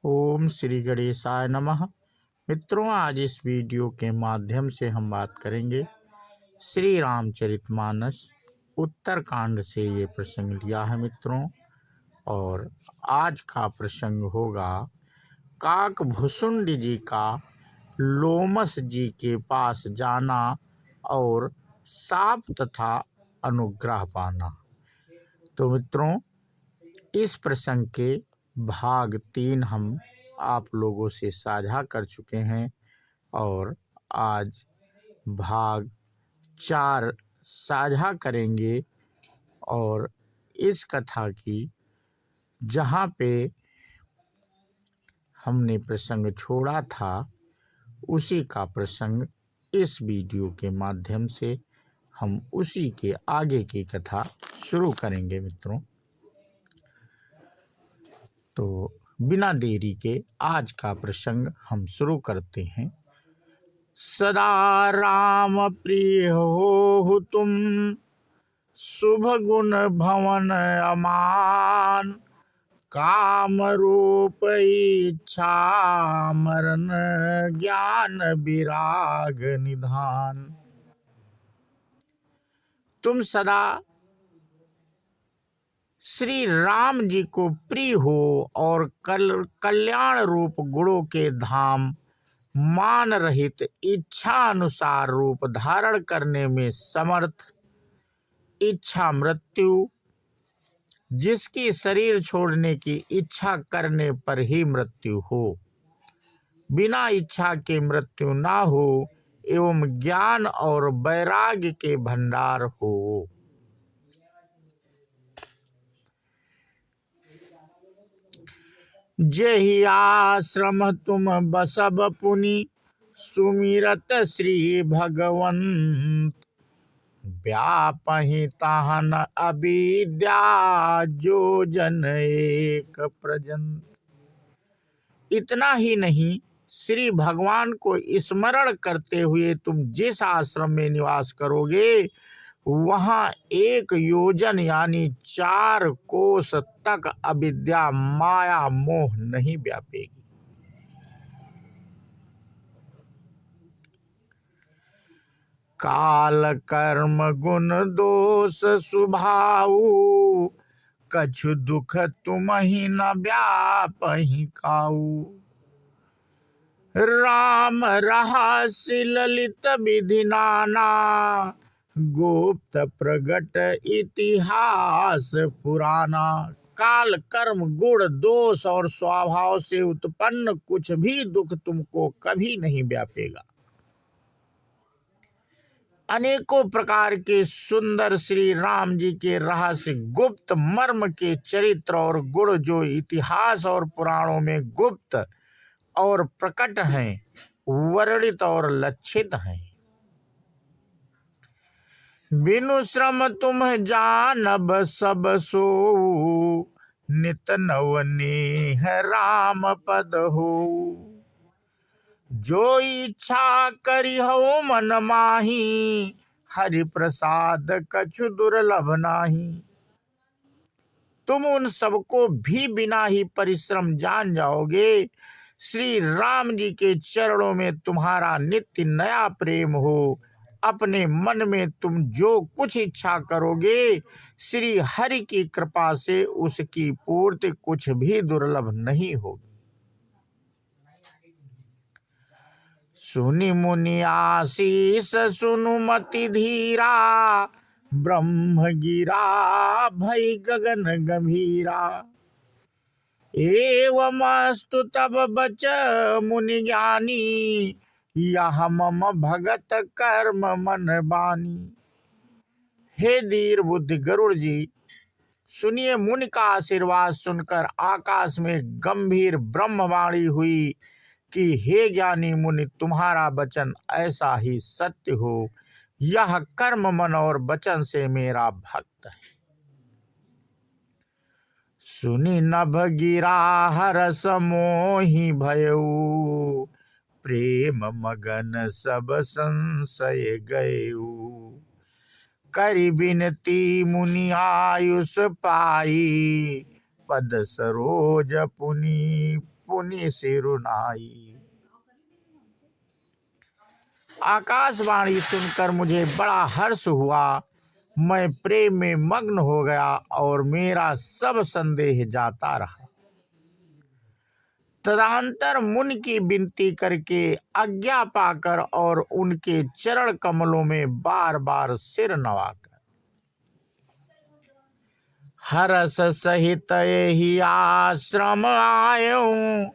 ओम श्री गणेशाय नमः। मित्रों, आज इस वीडियो के माध्यम से हम बात करेंगे श्री रामचरितमानस उत्तरकांड से ये प्रसंग लिया है मित्रों। और आज का प्रसंग होगा काकभुसुंड जी का लोमस जी के पास जाना और शाप तथा अनुग्रह पाना। तो मित्रों, इस प्रसंग के भाग 3 हम आप लोगों से साझा कर चुके हैं और आज भाग 4 साझा करेंगे। और इस कथा की जहाँ पे हमने प्रसंग छोड़ा था उसी का प्रसंग इस वीडियो के माध्यम से हम उसी के आगे की कथा शुरू करेंगे मित्रों। तो बिना देरी के आज का प्रसंग हम शुरू करते हैं। सदा राम प्रिय हो तुम, शुभ गुण भवन अमान, काम रूप इच्छा मरण, ज्ञान विराग निधान। तुम सदा श्री राम जी को प्रिय हो और कल्याण रूप गुणों के धाम, मान रहित इच्छा अनुसार रूप धारण करने में समर्थ, इच्छा मृत्यु, जिसकी शरीर छोड़ने की इच्छा करने पर ही मृत्यु हो, बिना इच्छा के मृत्यु ना हो, एवं ज्ञान और वैराग्य के भंडार हो। जेहि आश्रम तुम बसब पुनि, सुमिरत श्री भगवंत, व्यापहि ताहन अविद्या, जो जन एक प्रजंत। इतना ही नहीं, श्री भगवान को स्मरण करते हुए तुम जिस आश्रम में निवास करोगे वहां 1 योजन यानी 4 कोस तक अविद्या माया मोह नहीं व्यापेगी। काल कर्म गुण दोष स्वभाव, कछु दुख तुमहि न व्यापहि काऊ। राम रहस्य ललित विधि नाना, गुप्त प्रगट इतिहास पुराना। काल कर्म गुण दोष और स्वभाव से उत्पन्न कुछ भी दुख तुमको कभी नहीं व्यापेगा। अनेकों प्रकार के सुंदर श्री राम जी के रहस्य, गुप्त मर्म के चरित्र और गुण जो इतिहास और पुराणों में गुप्त और प्रकट हैं, वर्णित और लक्षित हैं। बिनु श्रम तुम जानब सब सो, नित नवनेह राम पद हो। जो इच्छा करी हो मन माही, हरि प्रसाद कछु दुर्लभ नाही। तुम उन सबको भी बिना ही परिश्रम जान जाओगे। श्री राम जी के चरणों में तुम्हारा नित्य नया प्रेम हो। अपने मन में तुम जो कुछ इच्छा करोगे, श्री हरि की कृपा से उसकी पूर्ति कुछ भी दुर्लभ नहीं होगी। सुनि मुनि आशीष सुनुमति धीरा, ब्रह्म गिरा भई गगन गंभीरा। एवमस्तु तब बच मुनि ज्ञानी, यह मम भगत कर्म मन बानी। हे धीर बुद्धि गरुड़ जी, सुनिए, मुनि का आशीर्वाद सुनकर आकाश में गंभीर ब्रह्मवाणी हुई कि हे ज्ञानी मुनि, तुम्हारा वचन ऐसा ही सत्य हो। यह कर्म मन और वचन से मेरा भक्त है। सुनि नभ गिरा हरस मोहि भयऊ, प्रेम मगन सब संशय गयऊ। करि बिनती मुनि आयुष पाई, पद सरोज पुनि पुनि सिरुनाई। आकाशवाणी सुनकर मुझे बड़ा हर्ष हुआ। मैं प्रेम में मग्न हो गया और मेरा सब संदेह जाता रहा। तदंतर मुनि की विनती करके आज्ञा पाकर और उनके चरण कमलों में बार बार सिर नवाकर हर्ष सहित ही आश्रम आयूं,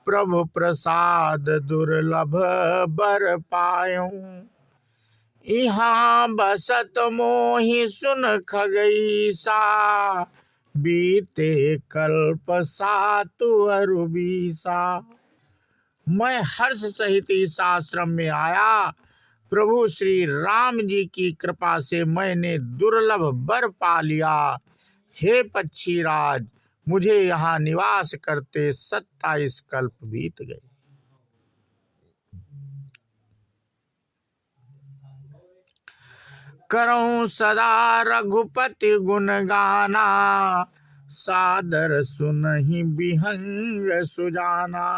प्रभु प्रसाद दुर्लभ बर पायूं। यहाँ बसत मोहि सुन खगईसा, बीते कल्प सातु अरु बीसा। मैं हर्ष सहित इस आश्रम में आया। प्रभु श्री राम जी की कृपा से मैंने दुर्लभ वर पा लिया। हे पक्षीराज, मुझे यहाँ निवास करते 27 कल्प बीत गए। करऊं सदा रघुपति गुण गाना, सादर सुनहि बिहंग सुजाना।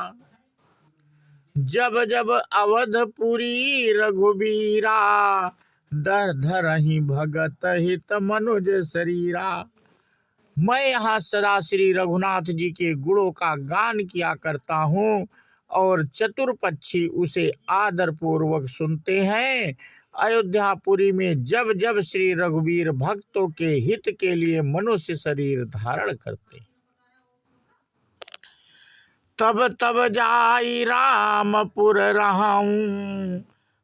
जब जब अवधपुरी रघुबीरा, दर धरहि भगत हित मनुज शरीरा। मैं यहाँ सदा श्री रघुनाथ जी के गुणों का गान किया करता हूँ और चतुर पक्षी उसे आदर पूर्वक सुनते हैं। अयोध्यापुरी में जब जब श्री रघुवीर भक्तों के हित के लिए मनुष्य शरीर धारण करते, तब तब जाई रामपुर रहूं,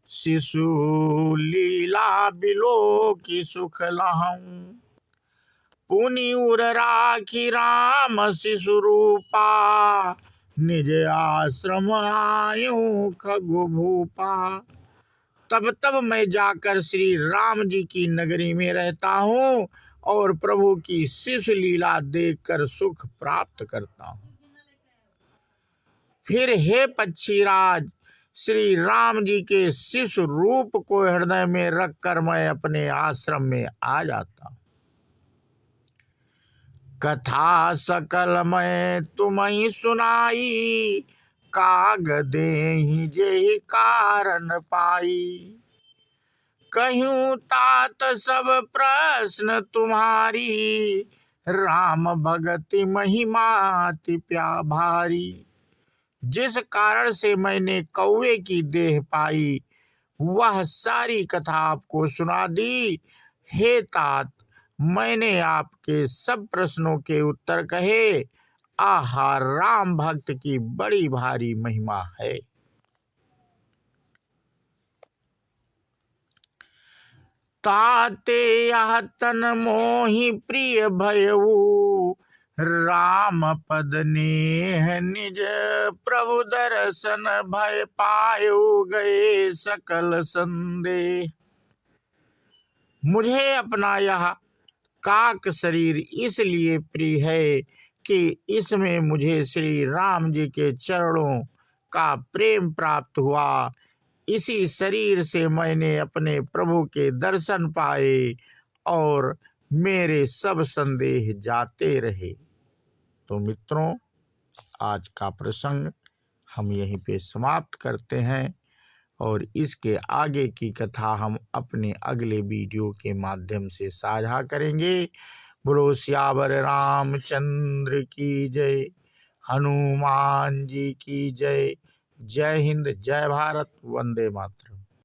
शिशु लीला बिलो की सुख लहूं। पुनि उर राखी राम शिशु रूपा, निज आश्रम आयूं खगु भूपा। तब तब मैं जाकर श्री राम जी की नगरी में रहता हूँ और प्रभु की शिशु लीला देखकर सुख प्राप्त करता हूँ। फिर हे पक्षीराज, श्री राम जी के शिशु रूप को हृदय में रखकर मैं अपने आश्रम में आ जाता हूँ। कथा सकल मैं तुम्हें सुनाई, कागदेहि जेहि कारण पाई। कहूँ तात सब प्रश्न तुम्हारी, राम भगति महिमा अति भारी। जिस कारण से मैंने कौवे की देह पाई, वह सारी कथा आपको सुना दी। हे तात, मैंने आपके सब प्रश्नों के उत्तर कहे। आहा, राम भक्त की बड़ी भारी महिमा है। ताते यह तन मोहि प्रिय भयऊ, राम पद नेह निज प्रभु दर्शन भय पायो गए सकल संदेह। मुझे अपना यह काक शरीर इसलिए प्रिय है कि इसमें मुझे श्री राम जी के चरणों का प्रेम प्राप्त हुआ। इसी शरीर से मैंने अपने प्रभु के दर्शन पाए और मेरे सब संदेह जाते रहे। तो मित्रों, आज का प्रसंग हम यहीं पे समाप्त करते हैं और इसके आगे की कथा हम अपने अगले वीडियो के माध्यम से साझा करेंगे। बोलो सियावर रामचंद्र की जय, हनुमान जी की जय। जय हिंद, जय भारत, वंदे मातरम।